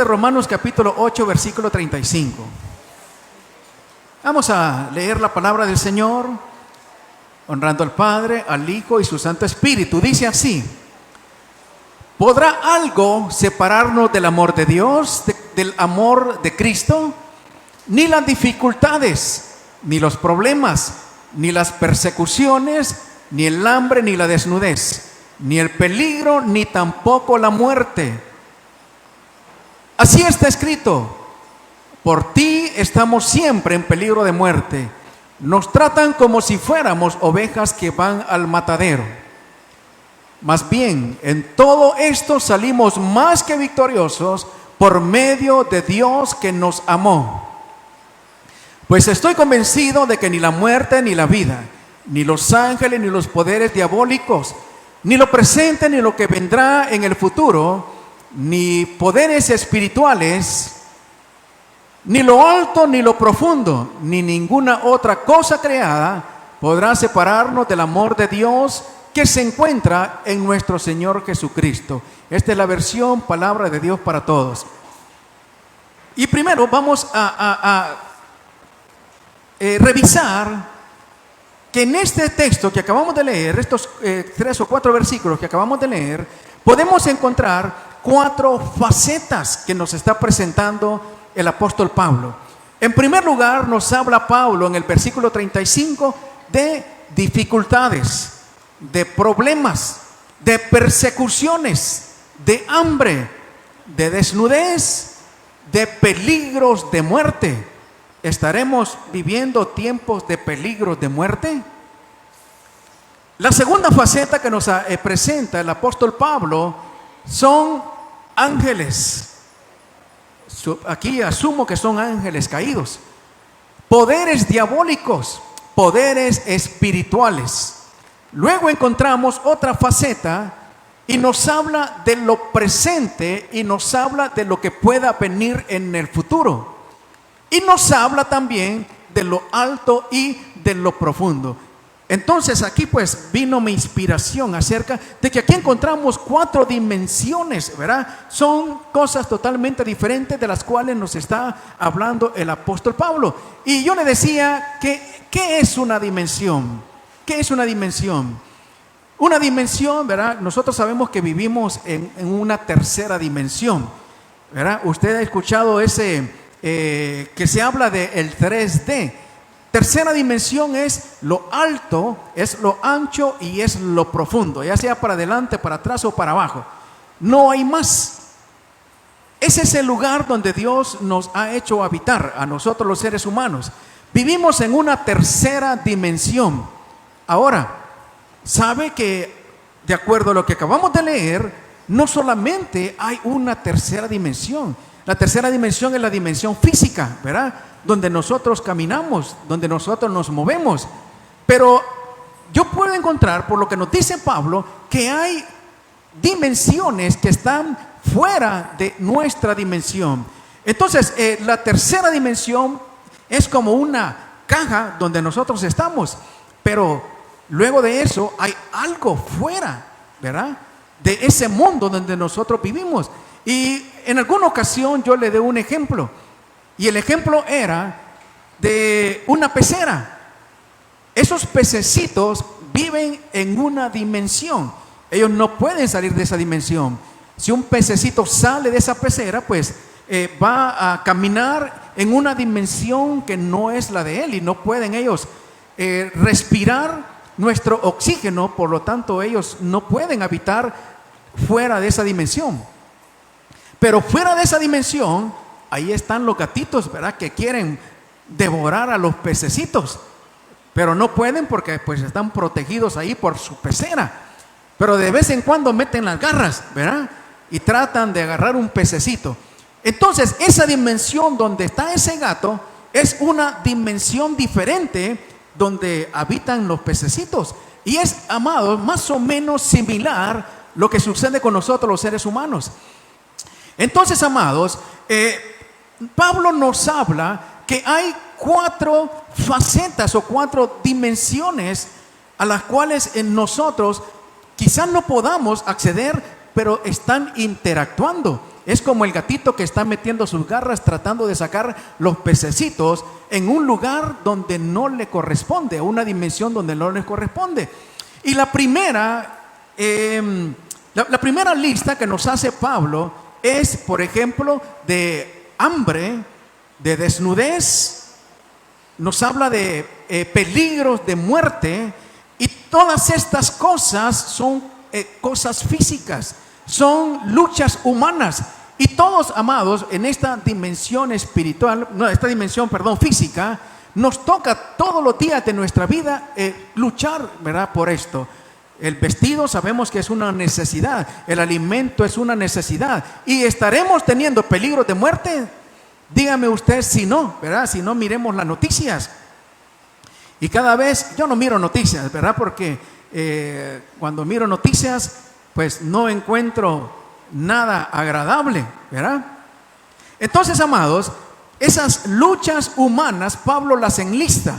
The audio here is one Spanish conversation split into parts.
de Romanos capítulo 8, versículo 35. Vamos a leer la palabra del Señor, honrando al Padre, al Hijo y su Santo Espíritu. Dice así: ¿podrá algo separarnos del amor de Dios, del amor de Cristo? Ni las dificultades, ni los problemas, ni las persecuciones, ni el hambre, ni la desnudez, ni el peligro, ni tampoco la muerte. Así está escrito: por ti estamos siempre en peligro de muerte. Nos tratan como si fuéramos ovejas que van al matadero. Más bien, en todo esto salimos más que victoriosos por medio de Dios que nos amó. Pues estoy convencido de que ni la muerte ni la vida, ni los ángeles ni los poderes diabólicos, ni lo presente ni lo que vendrá en el futuro, ni poderes espirituales, ni lo alto ni lo profundo, ni ninguna otra cosa creada podrá separarnos del amor de Dios que se encuentra en nuestro Señor Jesucristo. Esta es la versión Palabra de Dios para Todos. Y primero vamos a revisar que en este texto que acabamos de leer, estos 3 o 4 versículos que acabamos de leer, podemos encontrar 4 facetas que nos está presentando el apóstol Pablo. En primer lugar, nos habla Pablo en el versículo 35 de dificultades, de problemas, de persecuciones, de hambre, de desnudez, de peligros de muerte. ¿Estaremos viviendo tiempos de peligros de muerte? La segunda faceta que nos presenta el apóstol Pablo son ángeles. Aquí asumo que son ángeles caídos, poderes diabólicos, poderes espirituales. Luego encontramos otra faceta y nos habla de lo presente y nos habla de lo que pueda venir en el futuro. Y nos habla también de lo alto y de lo profundo. Entonces aquí pues vino mi inspiración acerca de que aquí encontramos 4 dimensiones, ¿verdad? Son cosas totalmente diferentes de las cuales nos está hablando el apóstol Pablo. Y yo le decía que, ¿qué es una dimensión? ¿Qué es una dimensión? Una dimensión, ¿verdad? Nosotros sabemos que vivimos en una tercera dimensión, ¿verdad? Usted ha escuchado ese que se habla del 3D. Tercera dimensión es lo alto, es lo ancho y es lo profundo, ya sea para adelante, para atrás o para abajo. No hay más. Ese es el lugar donde Dios nos ha hecho habitar, a nosotros los seres humanos. Vivimos en una tercera dimensión. Ahora, sabe que de acuerdo a lo que acabamos de leer, no solamente hay una tercera dimensión. La tercera dimensión es la dimensión física, ¿verdad? Donde nosotros caminamos, donde nosotros nos movemos. Pero yo puedo encontrar, por lo que nos dice Pablo, que hay dimensiones que están fuera de nuestra dimensión. Entonces, la tercera dimensión es como una caja donde nosotros estamos, pero luego de eso hay algo fuera, ¿verdad? De ese mundo donde nosotros vivimos. Y en alguna ocasión yo le doy un ejemplo, y el ejemplo era de una pecera. Esos pececitos viven en una dimensión, ellos no pueden salir de esa dimensión. Si un pececito sale de esa pecera, pues va a caminar en una dimensión que no es la de él, y no pueden ellos respirar nuestro oxígeno, por lo tanto ellos no pueden habitar fuera de esa dimensión. Pero fuera de esa dimensión, ahí están los gatitos, ¿verdad? Que quieren devorar a los pececitos, pero no pueden porque pues están protegidos ahí por su pecera. Pero de vez en cuando meten las garras, ¿verdad? Y tratan de agarrar un pececito. Entonces, esa dimensión donde está ese gato es una dimensión diferente donde habitan los pececitos. Y es, amados, más o menos similar lo que sucede con nosotros los seres humanos. Entonces, amados, Pablo nos habla que hay 4 facetas o 4 dimensiones a las cuales en nosotros quizás no podamos acceder, pero están interactuando. Es como el gatito que está metiendo sus garras tratando de sacar los pececitos en un lugar donde no le corresponde, una dimensión donde no le corresponde. Y la primera lista que nos hace Pablo es, por ejemplo, de hambre, de desnudez, nos habla de peligros de muerte, y todas estas cosas son cosas físicas, son luchas humanas. Y todos, amados, en esta dimensión espiritual, no, esta dimensión, perdón, física, nos toca todos los días de nuestra vida luchar, ¿verdad?, por esto. El vestido sabemos que es una necesidad, el alimento es una necesidad, y estaremos teniendo peligros de muerte. Dígame usted si no, ¿verdad? Si no, miremos las noticias. Y cada vez, yo no miro noticias, ¿verdad? Porque cuando miro noticias, pues no encuentro nada agradable, ¿verdad? Entonces, amados, esas luchas humanas, Pablo las enlista,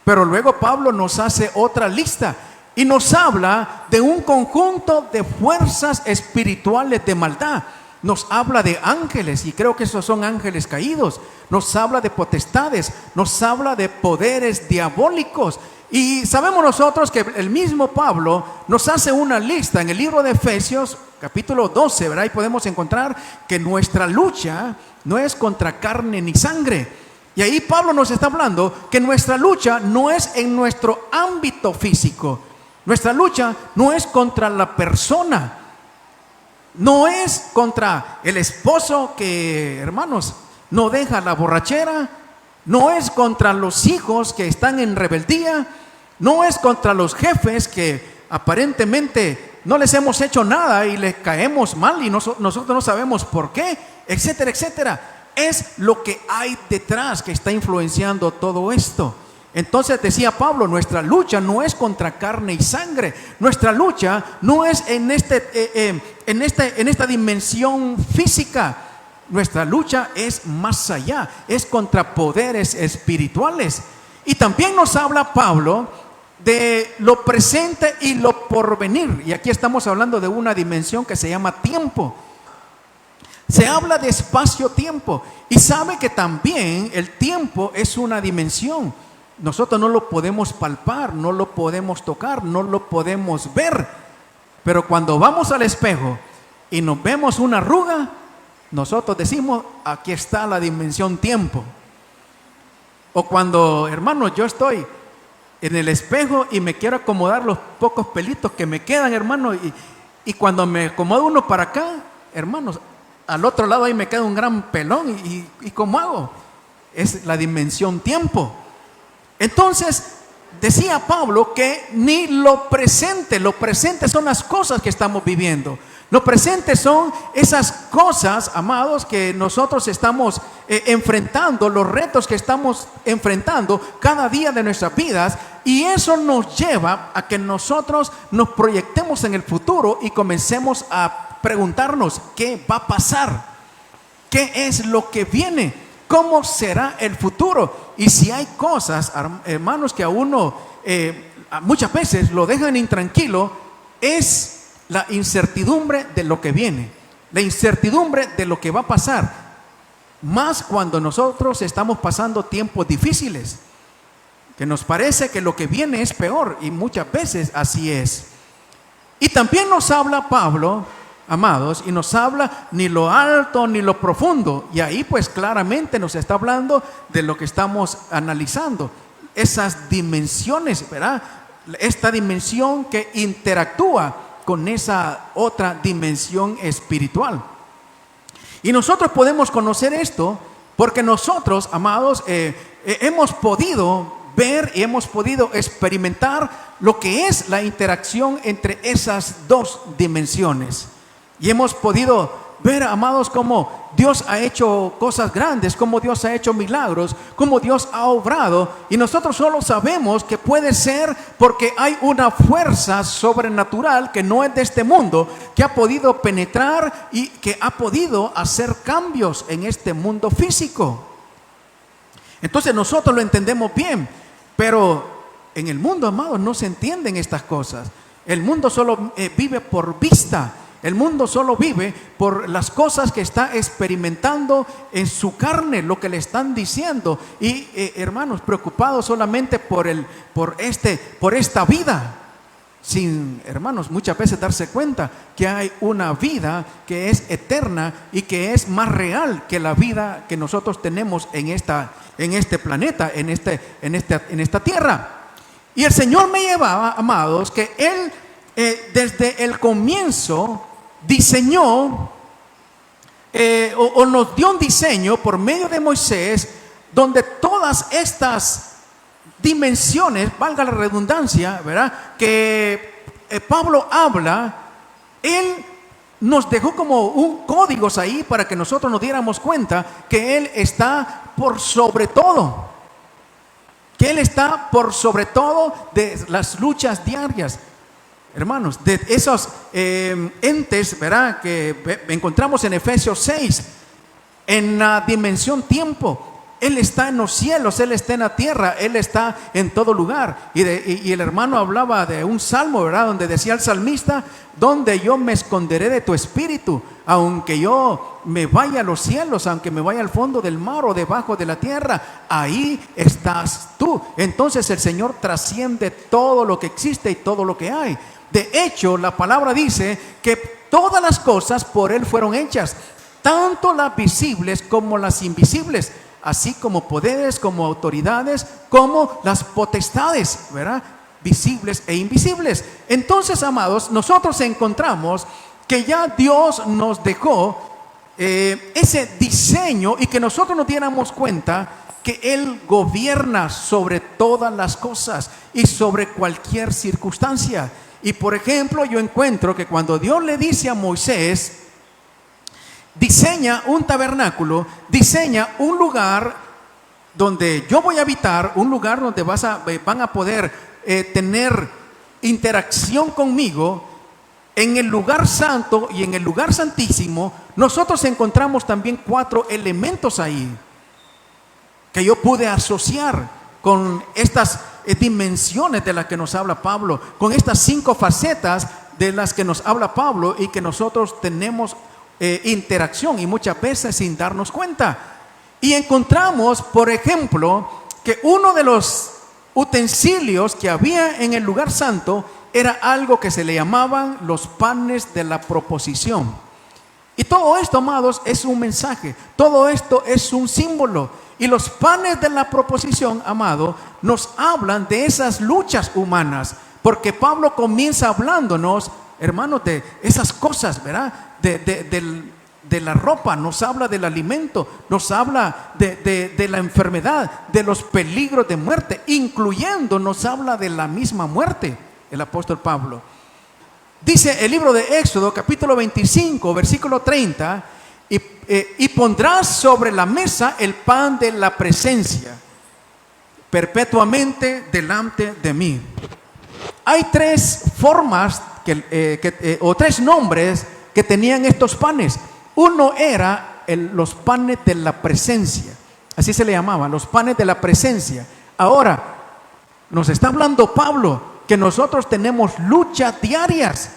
pero luego Pablo nos hace otra lista y nos habla de un conjunto de fuerzas espirituales de maldad. Nos habla de ángeles, y creo que esos son ángeles caídos. Nos habla de potestades, nos habla de poderes diabólicos. Y sabemos nosotros que el mismo Pablo nos hace una lista en el libro de Efesios, capítulo 12, ¿verdad? Y podemos encontrar que nuestra lucha no es contra carne ni sangre. Y ahí Pablo nos está hablando que nuestra lucha no es en nuestro ámbito físico. Nuestra lucha no es contra la persona. No es contra el esposo que, hermanos, no deja la borrachera. No es contra los hijos que están en rebeldía. No es contra los jefes que aparentemente no les hemos hecho nada y les caemos mal y nosotros no sabemos por qué, etcétera, etcétera. Es lo que hay detrás que está influenciando todo esto. Entonces decía Pablo, nuestra lucha no es contra carne y sangre. Nuestra lucha no es en esta dimensión física. Nuestra lucha es más allá, es contra poderes espirituales. Y también nos habla Pablo de lo presente y lo porvenir. Y aquí estamos hablando de una dimensión que se llama tiempo. Se habla de espacio-tiempo. Y sabe que también el tiempo es una dimensión. Nosotros no lo podemos palpar, no lo podemos tocar, no lo podemos ver. Pero cuando vamos al espejo y nos vemos una arruga, nosotros decimos, aquí está la dimensión tiempo. O cuando, hermanos, yo estoy en el espejo y me quiero acomodar los pocos pelitos que me quedan, hermanos, y cuando me acomodo uno para acá, hermanos, al otro lado ahí me queda un gran pelón, y ¿cómo hago? Es la dimensión tiempo. Entonces decía Pablo que ni lo presente son las cosas que estamos viviendo. Lo presente son esas cosas, amados, que nosotros estamos enfrentando, los retos que estamos enfrentando cada día de nuestras vidas, y eso nos lleva a que nosotros nos proyectemos en el futuro y comencemos a preguntarnos qué va a pasar, qué es lo que viene, cómo será el futuro. Y si hay cosas, hermanos, que a uno muchas veces lo dejan intranquilo, es la incertidumbre de lo que viene, la incertidumbre de lo que va a pasar, más cuando nosotros estamos pasando tiempos difíciles, que nos parece que lo que viene es peor, y muchas veces así es. Y también nos habla Pablo, amados, y nos habla ni lo alto ni lo profundo, y ahí pues claramente nos está hablando de lo que estamos analizando, esas dimensiones, ¿verdad? Esta dimensión que interactúa con esa otra dimensión espiritual. Y nosotros podemos conocer esto porque nosotros, amados, hemos podido ver y hemos podido experimentar lo que es la interacción entre esas dos dimensiones. Y hemos podido ver, amados, cómo Dios ha hecho cosas grandes, cómo Dios ha hecho milagros, cómo Dios ha obrado. Y nosotros solo sabemos que puede ser porque hay una fuerza sobrenatural que no es de este mundo, que ha podido penetrar y que ha podido hacer cambios en este mundo físico. Entonces nosotros lo entendemos bien, pero en el mundo, amados, no se entienden estas cosas. El mundo solo vive por vista. El mundo solo vive por las cosas que está experimentando en su carne, lo que le están diciendo. Y hermanos, preocupados solamente por esta vida, sin, hermanos, muchas veces darse cuenta que hay una vida que es eterna y que es más real que la vida que nosotros tenemos en este planeta, en esta tierra. Y el Señor me llevaba, amados, que Él desde el comienzo diseñó o nos dio un diseño por medio de Moisés, donde todas estas dimensiones, valga la redundancia, ¿verdad?, que Pablo habla, él nos dejó como un códigos ahí para que nosotros nos diéramos cuenta que Él está por sobre todo, que Él está por sobre todo de las luchas diarias, hermanos, de esos entes, ¿verdad?, que encontramos en Efesios 6, en la dimensión tiempo. Él está en los cielos, Él está en la tierra, Él está en todo lugar. Y el hermano hablaba de un salmo, ¿verdad?, donde decía el salmista: donde yo me esconderé de tu espíritu, aunque yo me vaya a los cielos, aunque me vaya al fondo del mar o debajo de la tierra, ahí estás tú. Entonces el Señor trasciende todo lo que existe y todo lo que hay. De hecho, la palabra dice que todas las cosas por Él fueron hechas, tanto las visibles como las invisibles, así como poderes, como autoridades, como las potestades, ¿verdad?, visibles e invisibles. Entonces, amados, nosotros encontramos que ya Dios nos dejó ese diseño, y que nosotros nos diéramos cuenta que Él gobierna sobre todas las cosas y sobre cualquier circunstancia. Y por ejemplo, yo encuentro que cuando Dios le dice a Moisés: diseña un tabernáculo, diseña un lugar donde yo voy a habitar, un lugar donde van a poder tener interacción conmigo, en el lugar santo y en el lugar santísimo, nosotros encontramos también 4 elementos ahí que yo pude asociar con estas dimensiones de las que nos habla Pablo, con estas 5 facetas de las que nos habla Pablo, y que nosotros tenemos interacción, y muchas veces sin darnos cuenta. Y encontramos, por ejemplo, que uno de los utensilios que había en el lugar santo era algo que se le llamaban los panes de la proposición. Y todo esto, amados, es un mensaje, todo esto es un símbolo. Y los panes de la proposición, amado, nos hablan de esas luchas humanas, porque Pablo comienza hablándonos, hermanos, de esas cosas, ¿verdad?, de la ropa, nos habla del alimento, nos habla de la enfermedad, de los peligros de muerte, incluyendo nos habla de la misma muerte, el apóstol Pablo. Dice el libro de Éxodo, capítulo 25, versículo 30, y pondrás sobre la mesa el pan de la presencia, perpetuamente delante de mí. Hay 3 formas o 3 nombres que tenían estos panes. Uno era los panes de la presencia, así se le llamaban, los panes de la presencia. Ahora, nos está hablando Pablo que nosotros tenemos luchas diarias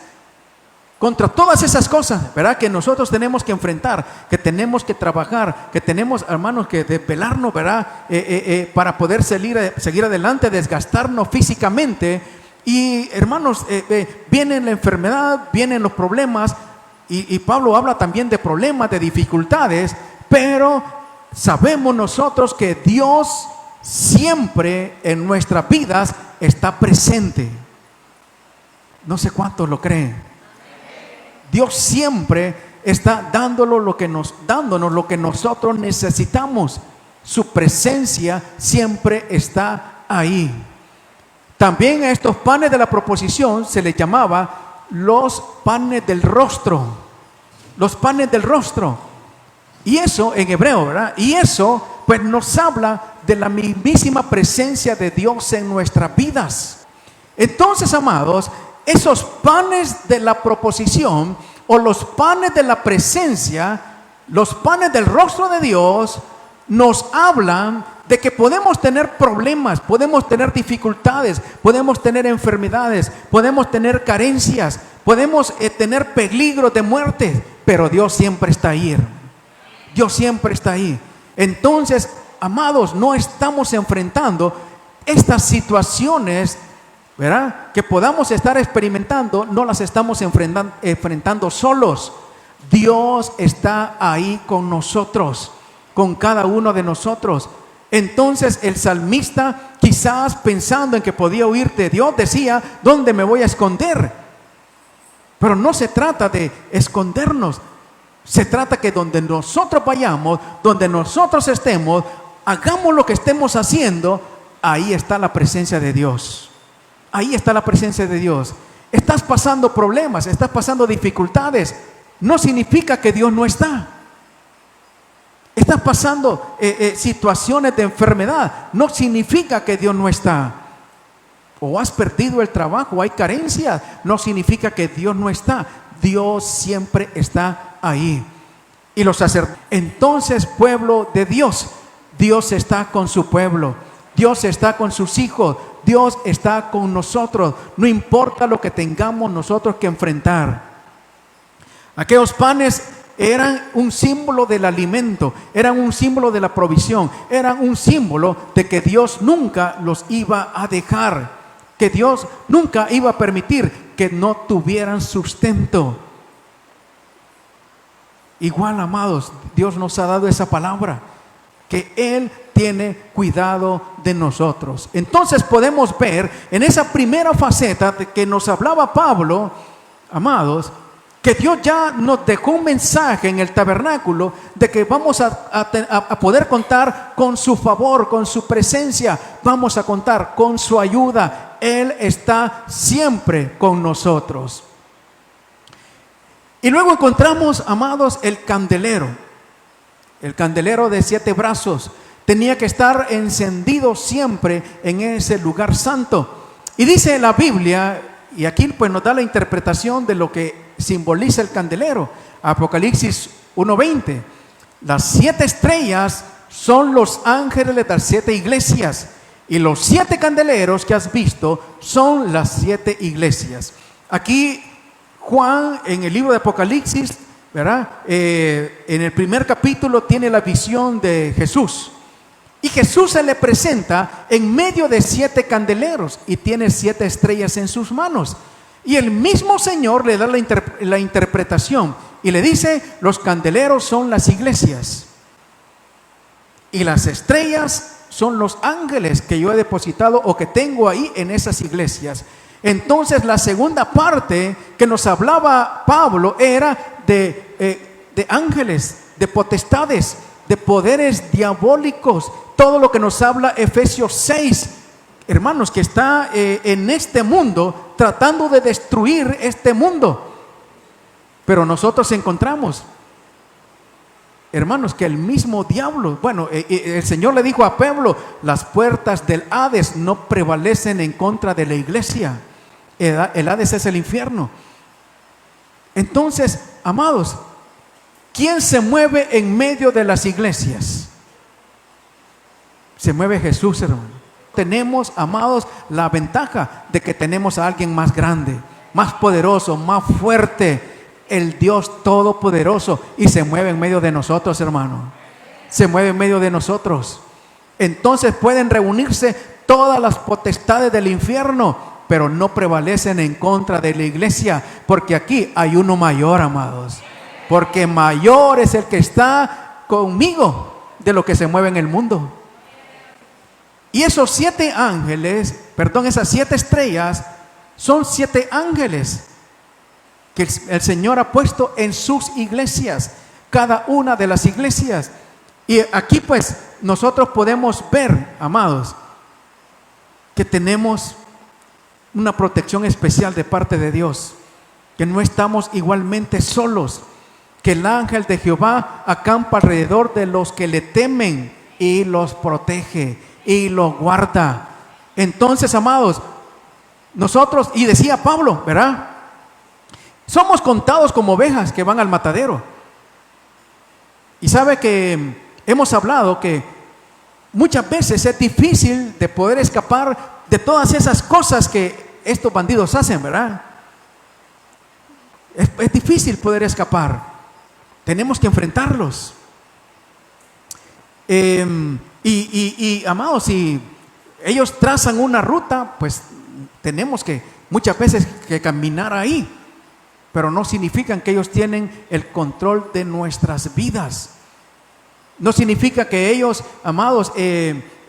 contra todas esas cosas, ¿verdad?, que nosotros tenemos que enfrentar, que tenemos que trabajar, que tenemos, hermanos, que desvelarnos, ¿verdad?, para poder seguir adelante, desgastarnos físicamente. Y hermanos, viene la enfermedad, vienen los problemas, y Pablo habla también de problemas, de dificultades, pero sabemos nosotros que Dios siempre en nuestras vidas está presente. No sé cuántos lo creen. Dios siempre está dándonos lo que nosotros necesitamos. Su presencia siempre está ahí. También a estos panes de la proposición se les llamaba los panes del rostro. Los panes del rostro. Y eso en hebreo, ¿verdad? Y eso pues nos habla de la mismísima presencia de Dios en nuestras vidas. Entonces, amados, esos panes de la proposición o los panes de la presencia, los panes del rostro de Dios, nos hablan de que podemos tener problemas, podemos tener dificultades, podemos tener enfermedades, podemos tener carencias, podemos tener peligro de muerte, pero Dios siempre está ahí, hermano. Dios siempre está ahí. Entonces, amados, no estamos enfrentando estas situaciones, ¿verdad?, que podamos estar experimentando, no las estamos enfrentando solos. Dios está ahí con nosotros, con cada uno de nosotros. Entonces el salmista, quizás pensando en que podía huir de Dios, decía: ¿dónde me voy a esconder? Pero no se trata de escondernos. Se trata que donde nosotros vayamos, donde nosotros estemos, hagamos lo que estemos haciendo, ahí está la presencia de Dios. Ahí está la presencia de Dios. Estás pasando problemas, estás pasando dificultades, no significa que Dios no está. Estás pasando situaciones de enfermedad, no significa que Dios no está. O has perdido el trabajo, hay carencias, no significa que Dios no está. Dios siempre está ahí. Y los sacerdotes, entonces, pueblo de Dios, Dios está con su pueblo, Dios está con sus hijos, Dios está con nosotros, no importa lo que tengamos nosotros que enfrentar. Aquellos panes eran un símbolo del alimento, eran un símbolo de la provisión, eran un símbolo de que Dios nunca los iba a dejar, que Dios nunca iba a permitir que no tuvieran sustento. Igual, amados, Dios nos ha dado esa palabra, que Él tiene cuidado de nosotros. Entonces podemos ver en esa primera faceta de que nos hablaba Pablo, amados, que Dios ya nos dejó un mensaje en el tabernáculo de que vamos a poder contar con su favor, con su presencia, vamos a contar con su ayuda. Él está siempre con nosotros. Y luego encontramos, amados, el candelero de 7 brazos. Tenía que estar encendido siempre en ese lugar santo. Y dice la Biblia, y aquí pues nos da la interpretación de lo que simboliza el candelero. Apocalipsis 1:20. Las 7 estrellas son los ángeles de las 7 iglesias, y los 7 candeleros que has visto son las 7 iglesias. Aquí Juan, en el libro de Apocalipsis, ¿verdad?, en el primer capítulo tiene la visión de Jesús, y Jesús se le presenta en medio de 7 candeleros y tiene 7 estrellas en sus manos. Y el mismo Señor le da la interpretación y le dice: los candeleros son las iglesias y las estrellas son los ángeles que yo he depositado o que tengo ahí en esas iglesias. Entonces la segunda parte que nos hablaba Pablo era de ángeles, de potestades, de poderes diabólicos. Todo lo que nos habla Efesios 6, hermanos, que está en este mundo tratando de destruir este mundo. Pero nosotros encontramos, hermanos, que el mismo diablo, el Señor le dijo a Pablo: las puertas del Hades no prevalecen en contra de la iglesia. El Hades es el infierno. Entonces, amados, ¿quién se mueve en medio de las iglesias? Se mueve Jesús, hermano. Tenemos, amados, la ventaja de que tenemos a alguien más grande, más poderoso, más fuerte, el Dios todopoderoso, y se mueve en medio de nosotros, hermano. Se mueve en medio de nosotros. Entonces pueden reunirse todas las potestades del infierno, pero no prevalecen en contra de la iglesia, porque aquí hay uno mayor, amados. Porque mayor es el que está conmigo de lo que se mueve en el mundo. Y esos 7 ángeles, esas 7 estrellas, son 7 ángeles que el Señor ha puesto en sus iglesias, cada una de las iglesias. Y aquí pues nosotros podemos ver, amados, que tenemos una protección especial de parte de Dios, que no estamos igualmente solos, que el ángel de Jehová acampa alrededor de los que le temen y los protege y los guarda. Entonces, amados, nosotros, y decía Pablo, ¿verdad?, somos contados como ovejas que van al matadero. Y sabe que hemos hablado que muchas veces es difícil de poder escapar de todas esas cosas que estos bandidos hacen, ¿verdad? Es difícil poder escapar. Tenemos que enfrentarlos. Amados, si ellos trazan una ruta, pues tenemos que muchas veces que caminar ahí, pero no significa que ellos tienen el control de nuestras vidas. No significa que ellos, amados,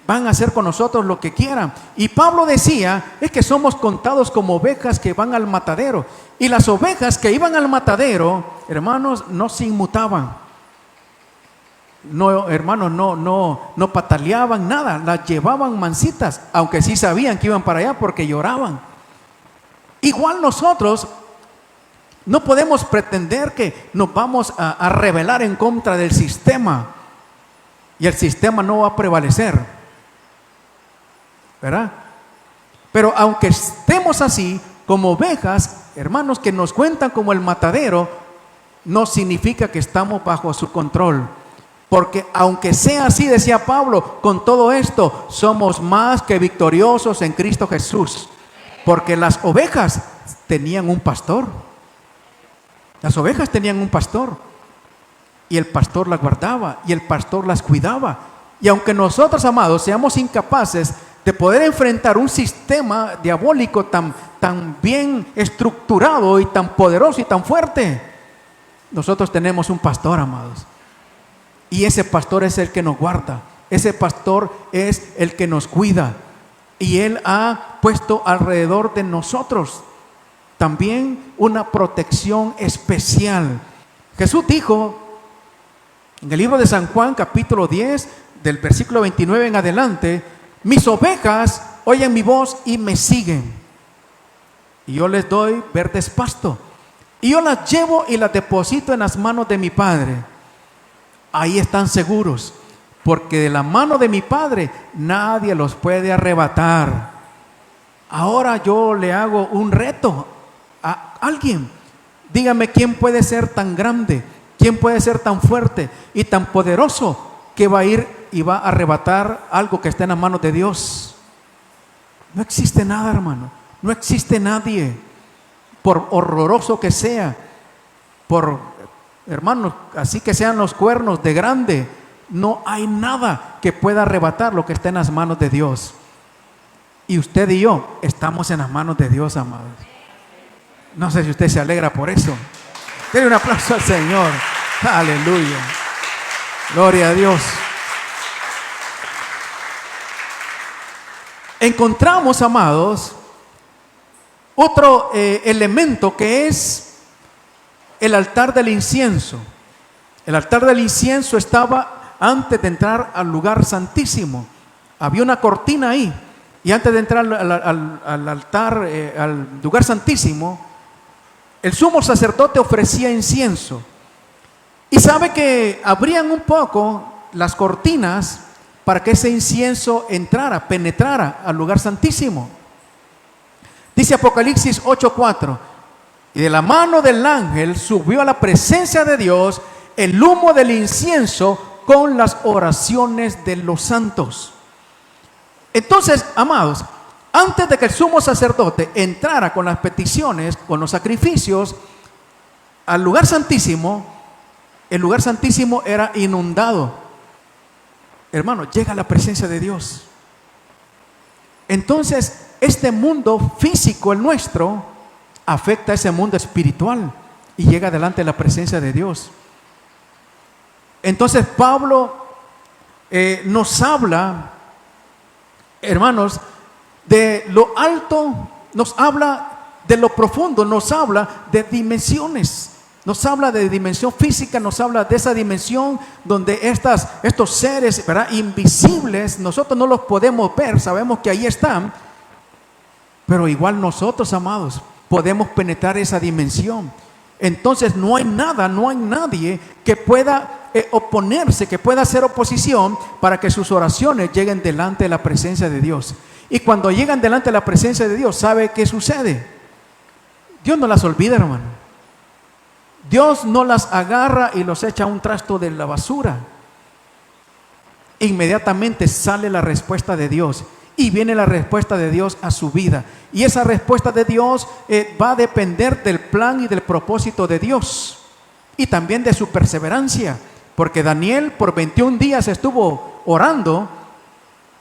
van a hacer con nosotros lo que quieran. Y Pablo decía, es que somos contados como ovejas que van al matadero. Y las ovejas que iban al matadero, hermanos, no se inmutaban. No, hermanos, no pataleaban nada, las llevaban mansitas, aunque sí sabían que iban para allá porque lloraban. Igual nosotros no podemos pretender que nos vamos a rebelar en contra del sistema y el sistema no va a prevalecer, ¿verdad? Pero aunque estemos así, como ovejas, hermanos, que nos cuentan como el matadero, no significa que estamos bajo su control. Porque aunque sea así, decía Pablo, con todo esto somos más que victoriosos en Cristo Jesús. Porque las ovejas tenían un pastor. Las ovejas tenían un pastor. Y el pastor las guardaba y el pastor las cuidaba. Y aunque nosotros, amados, seamos incapaces de poder enfrentar un sistema diabólico tan bien estructurado y tan poderoso y tan fuerte, nosotros tenemos un pastor, amados. Y ese pastor es el que nos guarda. Ese pastor es el que nos cuida. Y Él ha puesto alrededor de nosotros también una protección especial. Jesús dijo en el libro de San Juan, capítulo 10, del versículo 29 en adelante: mis ovejas oyen mi voz y me siguen. Y yo les doy verdes pasto. Y yo las llevo y las deposito en las manos de mi Padre. Ahí están seguros, porque de la mano de mi Padre nadie los puede arrebatar. Ahora yo le hago un reto a alguien. Dígame, ¿quién puede ser tan grande? ¿Quién puede ser tan fuerte y tan poderoso que va a ir y va a arrebatar algo que está en las manos de Dios? No existe nada, hermano. No existe nadie, por horroroso que sea, hermanos, así que sean los cuernos de grande, no hay nada que pueda arrebatar lo que está en las manos de Dios. Y usted y yo estamos en las manos de Dios, amados. No sé si usted se alegra por eso. Denle un aplauso al Señor. Aleluya. Gloria a Dios. Encontramos, amados, otro elemento que es el altar del incienso. El altar del incienso estaba antes de entrar al lugar santísimo. Había una cortina ahí. Y antes de entrar al altar, al lugar santísimo, el sumo sacerdote ofrecía incienso. Y sabe que abrían un poco las cortinas para que ese incienso entrara, penetrara al lugar santísimo. Dice Apocalipsis 8:4: y de la mano del ángel subió a la presencia de Dios el humo del incienso con las oraciones de los santos. Entonces, amados, antes de que el sumo sacerdote entrara con las peticiones, con los sacrificios al lugar santísimo, el lugar santísimo era inundado. Hermano, llega la presencia de Dios. Entonces, este mundo físico, el nuestro, afecta a ese mundo espiritual y llega delante de la presencia de Dios. Entonces Pablo nos habla, hermanos, de lo alto, nos habla de lo profundo, nos habla de dimensiones, nos habla de dimensión física, nos habla de esa dimensión donde estos seres, ¿verdad?, invisibles, nosotros no los podemos ver, sabemos que ahí están, pero igual nosotros, amados, podemos penetrar esa dimensión. Entonces no hay nada, no hay nadie que pueda oponerse, que pueda hacer oposición para que sus oraciones lleguen delante de la presencia de Dios. Y cuando llegan delante de la presencia de Dios, ¿sabe qué sucede? Dios no las olvida, hermano. Dios no las agarra y los echa a un trasto de la basura. Inmediatamente sale la respuesta de Dios y viene la respuesta de Dios a su vida. Y esa respuesta de Dios va a depender del plan y del propósito de Dios y también de su perseverancia, porque Daniel por 21 días estuvo orando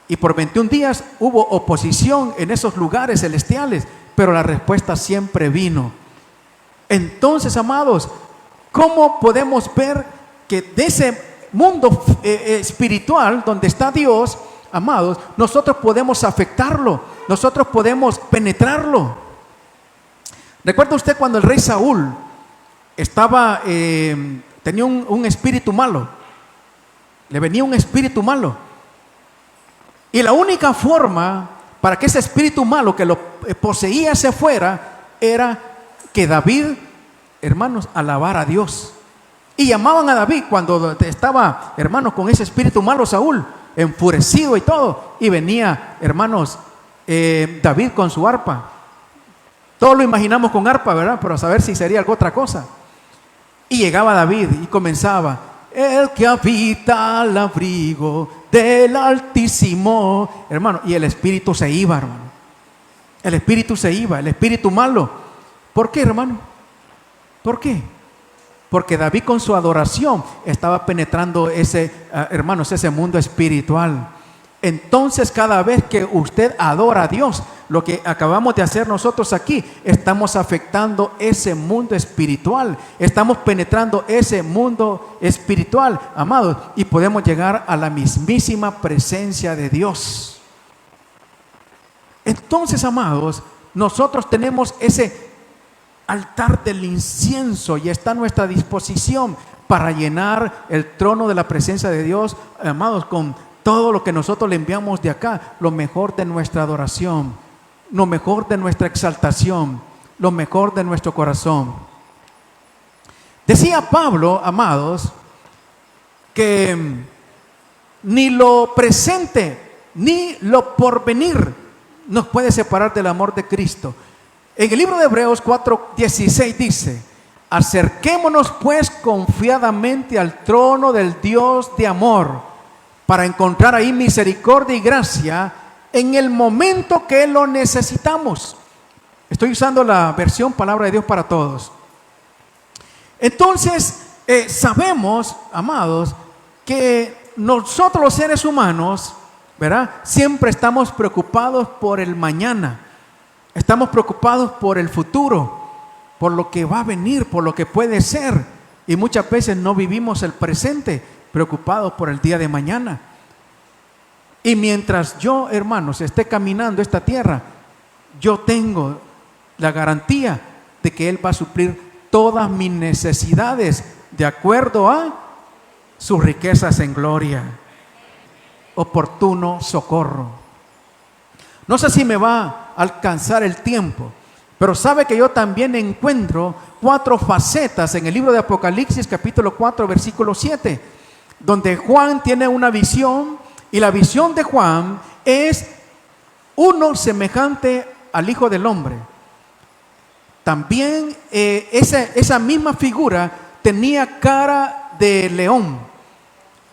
y por 21 días hubo oposición en esos lugares celestiales, pero la respuesta siempre vino. Entonces, amados, ¿cómo podemos ver que de ese mundo espiritual donde está Dios, amados, nosotros podemos afectarlo, nosotros podemos penetrarlo? ¿Recuerda usted cuando el rey Saúl tenía un espíritu malo? Le venía un espíritu malo. Y la única forma para que ese espíritu malo que lo poseía se fuera era que David, hermanos, alabara a Dios. Y llamaban a David cuando estaba, hermanos, con ese espíritu malo Saúl, enfurecido y todo. Y venía, hermanos, David con su arpa. Todos lo imaginamos con arpa, ¿verdad? Pero a saber si sería algo otra cosa. Y llegaba David y comenzaba: el que habita al abrigo del Altísimo, hermano. Y el espíritu se iba, hermano. El espíritu se iba, el espíritu malo. ¿Por qué, hermano? ¿Por qué? Porque David con su adoración estaba penetrando hermanos, ese mundo espiritual. Entonces, cada vez que usted adora a Dios, lo que acabamos de hacer nosotros aquí, estamos afectando ese mundo espiritual, estamos penetrando ese mundo espiritual, amados, y podemos llegar a la mismísima presencia de Dios. Entonces, amados, nosotros tenemos ese altar del incienso y está a nuestra disposición para llenar el trono de la presencia de Dios, amados, con todo lo que nosotros le enviamos de acá, lo mejor de nuestra adoración, lo mejor de nuestra exaltación, lo mejor de nuestro corazón. Decía Pablo, amados, que ni lo presente ni lo porvenir nos puede separar del amor de Cristo. En el libro de Hebreos 4:16 dice: acerquémonos pues confiadamente al trono del Dios de amor, para encontrar ahí misericordia y gracia en el momento que lo necesitamos. Estoy usando la versión Palabra de Dios para Todos. Entonces, sabemos, amados, que nosotros los seres humanos, ¿verdad?, siempre estamos preocupados por el mañana. Estamos preocupados por el futuro, por lo que va a venir, por lo que puede ser. Y muchas veces no vivimos el presente, preocupados por el día de mañana. Y mientras yo, hermanos, esté caminando esta tierra, yo tengo la garantía de que Él va a suplir todas mis necesidades de acuerdo a sus riquezas en gloria. Oportuno socorro. No sé si me va a alcanzar el tiempo, pero sabe que yo también encuentro 4 facetas en el libro de Apocalipsis, capítulo 4, versículo 7, donde Juan tiene una visión, y la visión de Juan es uno semejante al Hijo del Hombre. También esa misma figura tenía cara de león,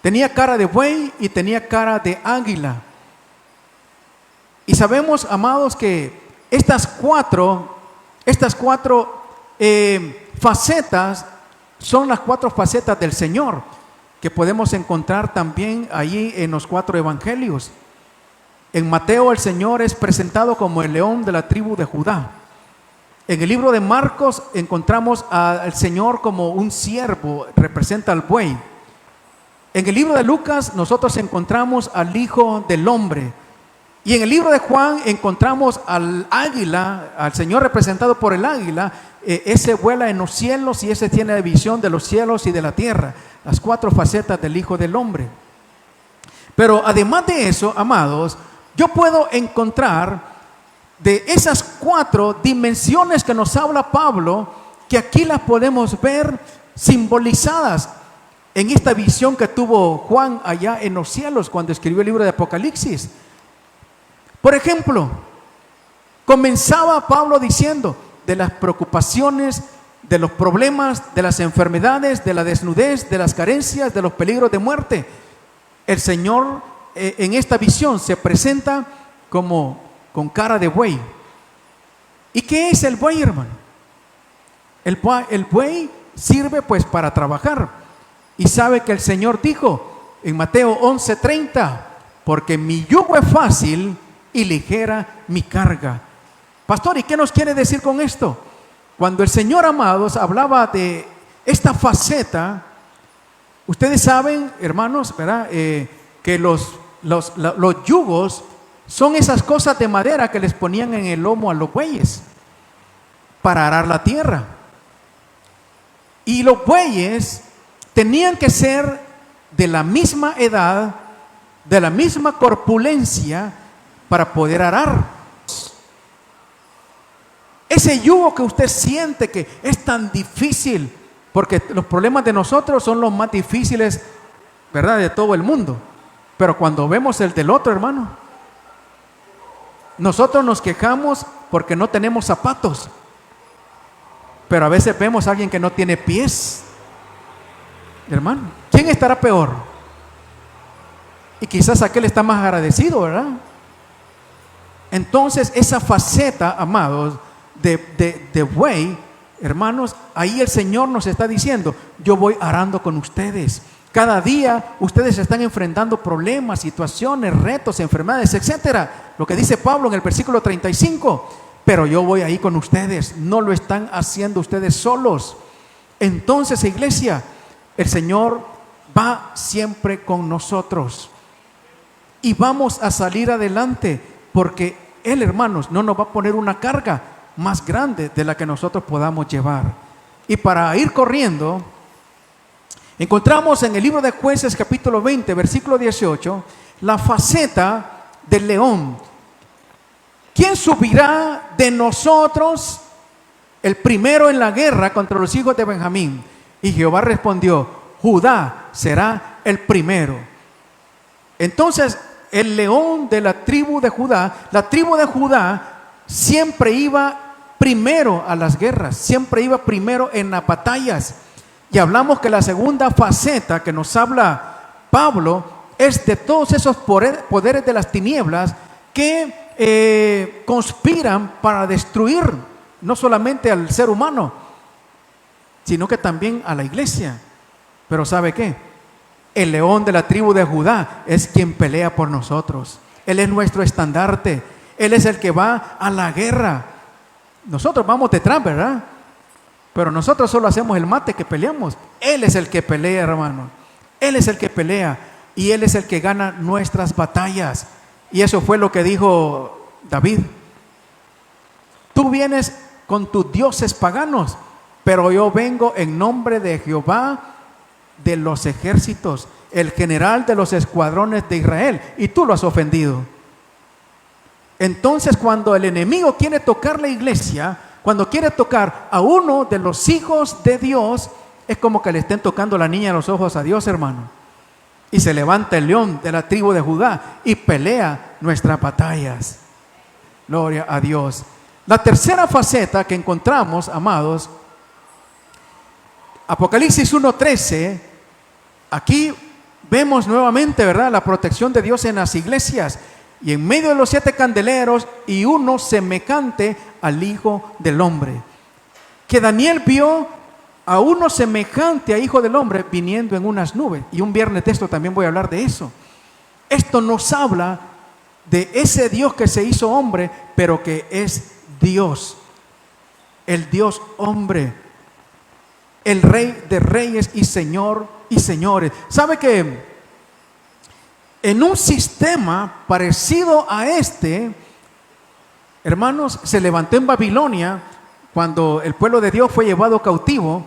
tenía cara de buey y tenía cara de águila. Y sabemos, amados, que estas cuatro facetas son las 4 facetas del Señor, que podemos encontrar también allí en los 4 evangelios. En Mateo el Señor es presentado como el león de la tribu de Judá. En el libro de Marcos encontramos al Señor como un siervo, representa al buey. En el libro de Lucas nosotros encontramos al Hijo del Hombre. Y en el libro de Juan encontramos al águila, al Señor representado por el águila. Ese vuela en los cielos y ese tiene visión de los cielos y de la tierra. Las 4 facetas del Hijo del Hombre. Pero además de eso, amados, yo puedo encontrar de esas 4 dimensiones que nos habla Pablo, que aquí las podemos ver simbolizadas en esta visión que tuvo Juan allá en los cielos cuando escribió el libro de Apocalipsis. Por ejemplo, comenzaba Pablo diciendo de las preocupaciones, de los problemas, de las enfermedades, de la desnudez, de las carencias, de los peligros de muerte. El Señor en esta visión se presenta como con cara de buey. ¿Y qué es el buey, hermano? El buey sirve pues para trabajar. Y sabe que el Señor dijo en Mateo 11:30, porque mi yugo es fácil y ligera mi carga. Pastor, ¿y qué nos quiere decir con esto? Cuando el Señor, amados, hablaba de esta faceta, ustedes saben, hermanos, ¿verdad? Que los yugos son esas cosas de madera que les ponían en el lomo a los bueyes para arar la tierra. Y los bueyes tenían que ser de la misma edad, de la misma corpulencia para poder arar. Ese yugo que usted siente que es tan difícil, porque los problemas de nosotros son los más difíciles, ¿verdad?, de todo el mundo. Pero cuando vemos el del otro, hermano, nosotros nos quejamos porque no tenemos zapatos, pero a veces vemos a alguien que no tiene pies. Hermano, ¿quién estará peor? Y quizás aquel está más agradecido, ¿verdad? Entonces esa faceta, amados, de buey, hermanos, ahí el Señor nos está diciendo: yo voy arando con ustedes. Cada día ustedes están enfrentando problemas, situaciones, retos, enfermedades, etcétera. Lo que dice Pablo en el versículo 35. Pero yo voy ahí con ustedes. No lo están haciendo ustedes solos. Entonces, iglesia, el Señor va siempre con nosotros. Y vamos a salir adelante, porque Él, hermanos, no nos va a poner una carga más grande de la que nosotros podamos llevar. Y para ir corriendo, encontramos en el libro de Jueces capítulo 20, versículo 18, la faceta del león. ¿Quién subirá de nosotros el primero en la guerra contra los hijos de Benjamín? Y Jehová respondió: Judá será el primero. Entonces, el león de la tribu de Judá siempre iba primero a las guerras, siempre iba primero en las batallas. Y hablamos que la segunda faceta que nos habla Pablo es de todos esos poderes de las tinieblas que conspiran para destruir no solamente al ser humano, sino que también a la iglesia. Pero ¿sabe qué? El león de la tribu de Judá es quien pelea por nosotros. Él es nuestro estandarte. Él es el que va a la guerra. Nosotros vamos detrás, ¿verdad? Pero nosotros solo hacemos el mate que peleamos. Él es el que pelea, hermano. Él es el que pelea y Él es el que gana nuestras batallas. Y eso fue lo que dijo David: tú vienes con tus dioses paganos, pero yo vengo en nombre de Jehová de los ejércitos, el general de los escuadrones de Israel, y tú lo has ofendido. Entonces, cuando el enemigo quiere tocar la iglesia, cuando quiere tocar a uno de los hijos de Dios, es como que le estén tocando la niña a los ojos a Dios, hermano. Y se levanta el león de la tribu de Judá y pelea nuestras batallas. Gloria a Dios. La tercera faceta que encontramos, amados, Apocalipsis 1:13. Aquí vemos nuevamente, ¿verdad?, la protección de Dios en las iglesias. Y en medio de los 7 candeleros, y uno semejante al Hijo del Hombre. Que Daniel vio a uno semejante a Hijo del Hombre viniendo en unas nubes. Y un viernes de esto también voy a hablar de eso. Esto nos habla de ese Dios que se hizo hombre, pero que es Dios. El Dios hombre. El Rey de reyes y Señor y señores. ¿Sabe que en un sistema parecido a este, hermanos, se levantó en Babilonia cuando el pueblo de Dios fue llevado cautivo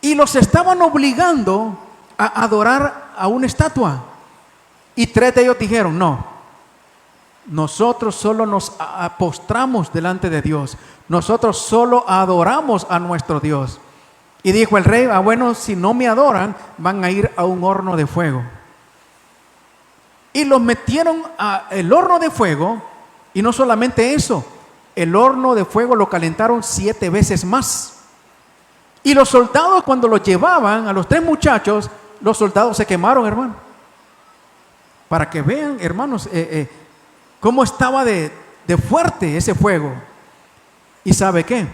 y los estaban obligando a adorar a una estatua? Y 3 de ellos dijeron: no, nosotros solo nos postramos delante de Dios, nosotros solo adoramos a nuestro Dios. Y dijo el rey: bueno, si no me adoran, van a ir a un horno de fuego. Y los metieron al horno de fuego. Y no solamente eso, el horno de fuego lo calentaron 7 veces más. Y los soldados, cuando los llevaban a los 3 muchachos, los soldados se quemaron, hermano. Para que vean, hermanos, cómo estaba de fuerte ese fuego. ¿Y sabe qué?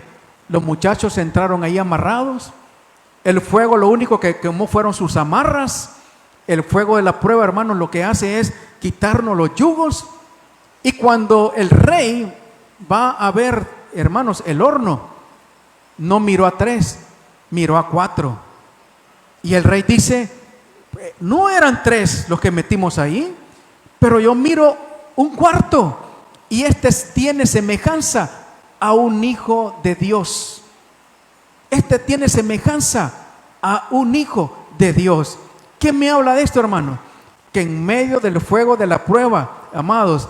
Los muchachos entraron ahí amarrados. El fuego lo único que quemó fueron sus amarras. El fuego de la prueba, hermanos, lo que hace es quitarnos los yugos. Y cuando el rey va a ver, hermanos, el horno, no miró a 3, miró a 4. Y el rey dice: no eran 3 los que metimos ahí, pero yo miro un cuarto, y este tiene semejanza a un hijo de Dios. Este tiene semejanza a un hijo de Dios. ¿Qué me habla de esto, hermano? Que en medio del fuego de la prueba, amados,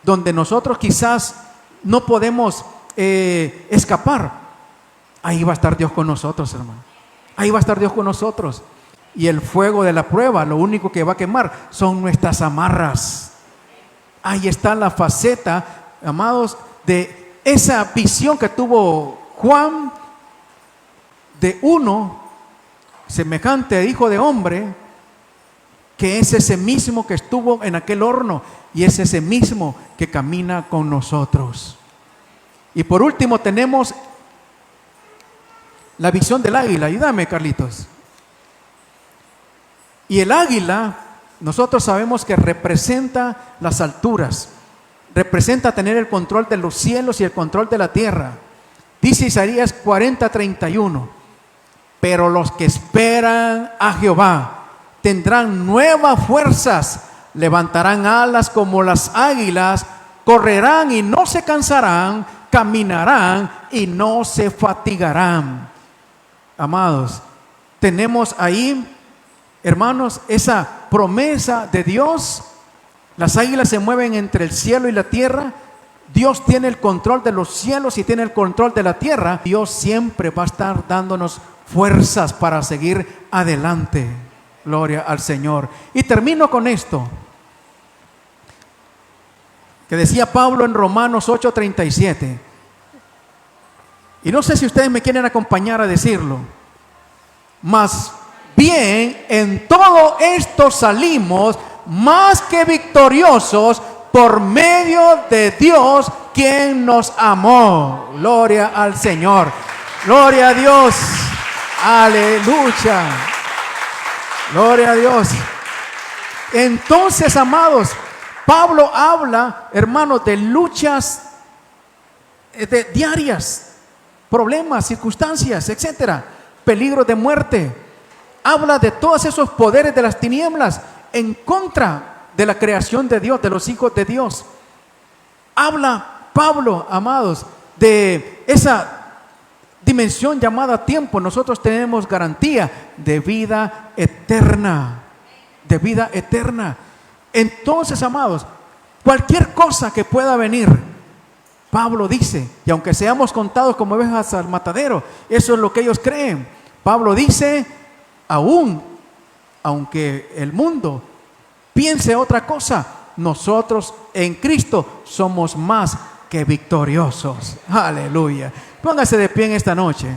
donde nosotros quizás no podemos escapar, ahí va a estar Dios con nosotros, hermano. Ahí va a estar Dios con nosotros. Y el fuego de la prueba, lo único que va a quemar son nuestras amarras. Ahí está la faceta, amados, de esa visión que tuvo Juan, de uno semejante a hijo de hombre, que es ese mismo que estuvo en aquel horno, y es ese mismo que camina con nosotros. Y por último tenemos la visión del águila. Ayúdame, Carlitos. Y el águila, nosotros sabemos que representa las alturas, representa tener el control de los cielos y el control de la tierra. Dice Isaías 40:31: pero los que esperan a Jehová tendrán nuevas fuerzas, levantarán alas como las águilas, correrán y no se cansarán, caminarán y no se fatigarán. Amados, tenemos ahí, hermanos, esa promesa de Dios. Las águilas se mueven entre el cielo y la tierra. Dios tiene el control de los cielos y tiene el control de la tierra. Dios siempre va a estar dándonos fuerzas para seguir adelante. Gloria al Señor. Y termino con esto que decía Pablo en Romanos 8:37. Y no sé si ustedes me quieren acompañar a decirlo. Mas bien, en todo esto salimos más que victoriosos por medio de Dios, quien nos amó. Gloria al Señor. Gloria a Dios. Aleluya. Gloria a Dios. Entonces, amados, Pablo habla, hermanos, de luchas diarias, problemas, circunstancias, etcétera, peligros de muerte. Habla de todos esos poderes de las tinieblas en contra de la creación de Dios, de los hijos de Dios. Habla Pablo, amados, de esa dimensión llamada tiempo. Nosotros tenemos garantía de vida eterna, de vida eterna. Entonces, amados, cualquier cosa que pueda venir, Pablo dice, y aunque seamos contados como ovejas al matadero, eso es lo que ellos creen. Pablo dice, aunque el mundo piense otra cosa, nosotros en Cristo somos más que victoriosos. Aleluya. Póngase de pie en esta noche.